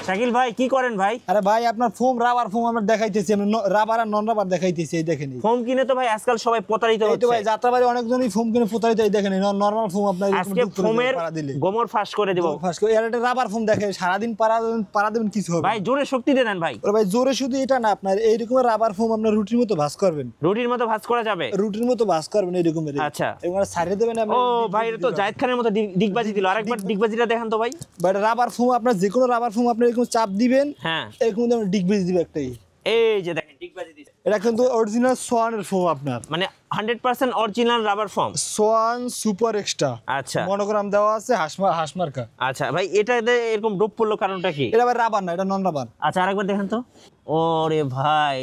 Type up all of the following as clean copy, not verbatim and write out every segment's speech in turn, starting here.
শাকিল ভাই কি করেন ভাই? আরে ভাই আপনার ফোম রাবার ফোম আমরা দেখাইতেছি, আমি রাবার আর নন রাবার দেখাইতেছি, এই দেখেন। ফোম কিনে তো ভাই আজকাল সবাই প্রতারিত এই তো হচ্ছে। ভাই যাত্রাবাড়ি অনেকজনই ফোম কিনে প্রতারিত, এই দেখেন নরমাল ফোম আপনার আজকে ফোমের গোমর ফাঁস করে দেব। ফাঁস করে এর একটা রাবার ফোম দেখেন, সারাদিন পাড়া দেবেন কিছু হবে ভাই জোরে শক্তি দেন ভাই। ওরে ভাই জোরে শুধু এটা না, আপনার এইরকম রাবার ফোম আপনার রুটির মতো ভাঁজ করবেন, রুটির মতো ভাঁজ করা যাবে, রুটির মতো ভাঁজ করবেন এইরকম। আচ্ছা এবং সাইডে দেবেন আপনি। ও ভাই এটা তো জায়েদ খানের মতো ডিগবাজি দিল। আরেকবার ডিগবাজিটা দেখান তো ভাই। ভাই রাবার ফোম আপনার যে কোনো রাবার ফোম আপনি এরকম চাপ দিবেন, হ্যাঁ এরকম যেমন ডিগবাজি দিবে একটাই। এই যে দেখেন ডিগবাজি দিছে। এটা কিন্তু অরিজিনাল সোয়ানের ফোম, আপনার মানে 100% original rubber foam, Swan super extra. আচ্ছা মনোগ্রাম দেওয়া আছে, হাসমার্কা। আচ্ছা ভাই এটা এরকম ডোপ পড়লো কারণটা কি? এটা ভাই রাবার না, এটা নন রাবার। আচ্ছা আরেকবার দেখেন তো। ওরে ভাই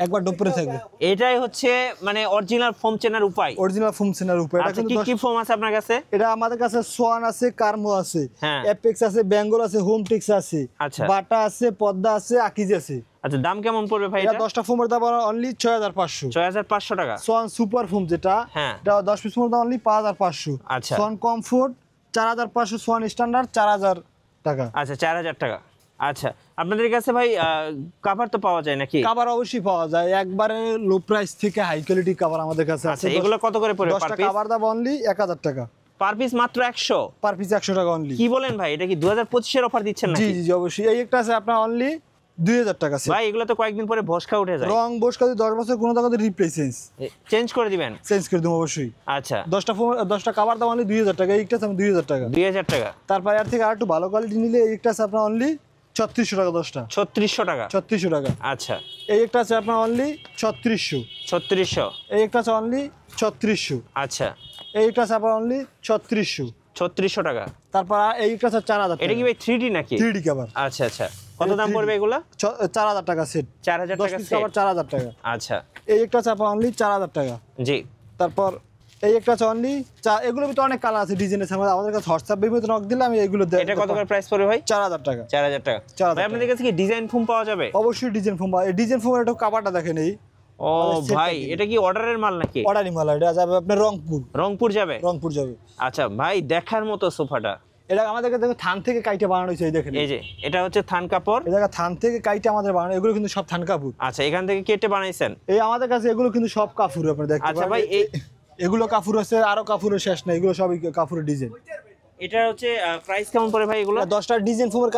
একবার ডোপ করে থাকবে। এটাই হচ্ছে মানে অরিজিনাল ফোম চেনার উপায়। অরিজিনাল ফোম চেনার উপায়। এটা আচ্ছা কিন্তু কি ফোম আছে আপনার কাছে? এটা আমাদের কাছে সোয়ান আছে, কার্মো আছে, হ্যাঁ এপেক্স আছে, বেঙ্গল আছে, হোমটেক্স আছে, আচ্ছা বাটা আছে, পদ্মা আছে, আকিজ আছে। আচ্ছা দাম কেমন পড়বে ভাই? এটা এটা 10টা ফোমের দাম অনলি 6500। 6500 টাকা। সোয়ান সুপার ফোম যেটা, হ্যাঁ এটা 10 পিস ফোমের দাম অনলি 5500। আচ্ছা সোয়ান কমফোর্ট 4500, সোয়ান স্ট্যান্ডার্ড 4000 টাকা। আচ্ছা 4000 টাকা। আচ্ছা আপনাদের কাছে ভাই কভার তো পাওয়া যায় নাকি? কভার অবশ্যই পাওয়া যায়, একবারে লো প্রাইস থেকে হাই কোয়ালিটি কভার আমাদের কাছে আছে। আচ্ছা এগুলো কত করে পড়বে পার 10টা পিস? কভার দাম অনলি 1000 টাকা পার পিস মাত্র 100? পার পিস 100 টাকা অনলি। কি বলেন ভাই, এটা কি 2025 এর অফার দিচ্ছেন জি নাকি? জি অবশ্যই। এই একটা আছে আপনার অনলি 2000 টাকা। ভাই এগুলো তো কয়েকদিন পরে ভস্কা উঠে যায়। রং বসকা 10 বছর কোনো টাকা রিপ্লেসেন্স চেঞ্জ করে দিবেন? চেঞ্জ করে দেবো অবশ্যই। আচ্ছা 10টা কভার দাম অনলি 2000 টাকা, এইটা আছে 2000 টাকা। 2000 টাকা। তারপর এর থেকে আর একটু ভালো কোয়ালিটি নিলে এইটা আছে আপনার অনলি 3600 টাকা 10টা। 3600 টাকা। 3600 টাকা। আচ্ছা এই একটা আছে আপনার অনলি 3600। 3600। এই একটা আছে অনলি 3600। আচ্ছা এই একটা আছে আপনার অনলি 3600। 3600 টাকা। তারপর এই একটা আছে 4000 এটা টাকা। কি ভাই 3D নাকি? 3D cover. আচ্ছা আচ্ছা কত দাম পড়বে এগুলা? 4000 টাকা সেট। 4000 টাকা 10 পিস সেট। কভার 4000 টাকা। আচ্ছা এই একটা আছে আপনার অনলি 4000 টাকা। জি। তারপর এই একটা আছে অনলি, এগুলোর ভিতরে অনেক কালার আছে, ডিজাইন আছে, আমাদের কাছে হোয়াটসঅ্যাপ বিভিন্ন নক দিলে আমি এগুলো এটা কত করে প্রাইস পড়বে ভাই? 4000 টাকা। 4000 টাকা। 4000 ভাই আপনাদের কাছে কি ডিজাইন ফোম পাওয়া যাবে? অবশ্যই ডিজাইন ফোম। এই ডিজাইন ফোমের একটু কাভারটা দেখেন, এই ও ভাই এটা কি অর্ডারের মাল নাকি? অর্ডারি মাল। এটা যাবে আপনার রংপুর। রংপুর যাবে? রংপুর যাবে। আচ্ছা ভাই দেখার মতো সোফাটা। এটা আমাদের কাছে থান থেকে কাইটে বানানো হয়েছে, এই দেখেন। এই যে এটা হচ্ছে থান কাপড়। এই জায়গা থান থেকে কাইটে আমাদের বানানো, এগুলো কিন্তু সব থান কাপড়। আচ্ছা এখান থেকে কেটে বানাইছেন? এই আমাদের কাছে এগুলো কিন্তু সব কাপড় আপনি দেখতে পাবেন। আচ্ছা ভাই এগুলো কাপড় আছে, আরো কাপড়ের শেষ না, এগুলো সবই কাপড়ের ডিজাইন। এটা হচ্ছে প্রাইস কেমন পড়ে ভাই এগুলো? 10টা ডিজাইন ফোমের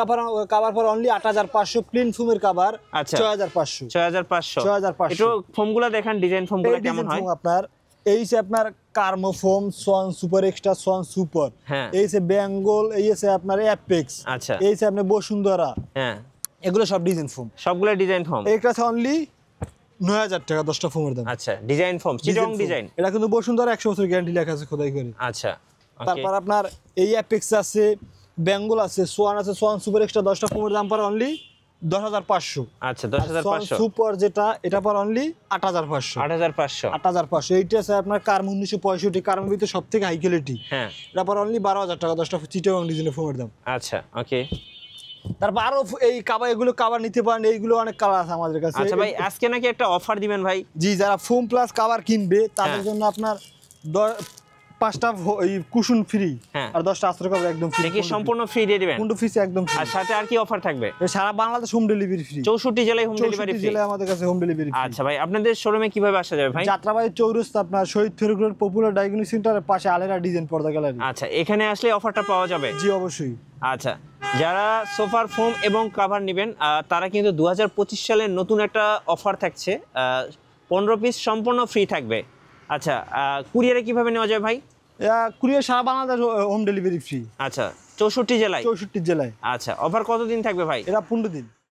কভার পর অনলি 8500, প্লেন ফোমের কভার আচ্ছা 6500। 6500। 6500। একটু ফোমগুলো দেখান, ডিজাইন ফোমগুলো কেমন হয়? আপনার এই যে আপনার কার্মো ফোম, Swan super extra, Swan super, হ্যাঁ এই যে বেঙ্গল, এই যে আপনার অ্যাপেক্স, আচ্ছা এই যে আপনার বসুন্ধরা, হ্যাঁ এগুলো সব ডিজাইন ফোম। সবগুলো ডিজাইন ফোম। এইটা আছে অনলি 9000 টাকা 10টা ফোমের দাম। আচ্ছা ডিজাইন ফোম, চিটং ডিজাইন। এটা কিন্তু বসুন্ধরা 100 বছর গ্যারান্টি লেখা আছে খোদাই করে। আচ্ছা তারপর আপনার এই অ্যাপেক্স আছে, বেঙ্গল আছে, সোয়ান আছে, সোয়ান সুপার এক্সট্রা 10টা ফোমের দাম পড়ে অনলি 10500। আচ্ছা 10500। সুপার যেটা এটা পর অনলি 8500। 8500। 8500। এইটা আছে আপনার কার্ম 1965, কার্মের ভিতরে সব থেকে হাই কোয়ালিটি। হ্যাঁ এটা পর অনলি 12000 টাকা 10টা চিটাগং ডিজাইনের ফোমের দাম। আচ্ছা ওকে। তারপর আরো এই এগুলো কাভার নিতে পারেন, এইগুলো অনেক কালার আছে আমাদের কাছে। আচ্ছা ভাই আজকে নাকি একটা অফার দিবেন ভাই? জি, যারা ফোম প্লাস কাভার কিনবে তাদের জন্য আপনার 5টা কুশন ফ্রি আর 10টা আশ্রয় কভার একদম ফ্রি। কি সম্পূর্ণ ফ্রি দিয়ে দিবেন? কোনটা ফ্রি একদম ফ্রি। আর সাথে আর কি অফার থাকবে? সারা বাংলাদেশ হোম ডেলিভারি ফ্রি। 64 জেলায় হোম ডেলিভারি ফ্রি। 64 জেলায় আমাদের কাছে হোম ডেলিভারি ফ্রি। আচ্ছা ভাই আপনাদের শোরুমে কিভাবে আসা যাবে ভাই? যাত্রাবাড়ি চৌরাস্তা, আপনার শহীদ ফেরুগুলোর পপুলার ডায়াগনস্টিক সেন্টারের পাশে আলেরা ডিজাইন পর্দা গ্যালারি। আচ্ছা এখানে আসলে অফারটা পাওয়া যাবে? জি অবশ্যই। আচ্ছা যারা সোফার ফোম এবং কভার নেবেন তারা কিন্তু 2025 সালের নতুন একটা অফার থাকছে, 15 পিস সম্পূর্ণ ফ্রি থাকবে। আচ্ছা কুরিয়ারে কিভাবে নেওয়া যায় ভাই? কুরিয়ার সারা বাংলাদেশ হোম ডেলিভারি ফ্রি। আচ্ছা 64 জেলায়? 64 জেলায়। আচ্ছা অফার কতদিন থাকবে ভাই? এটা 15 দিন।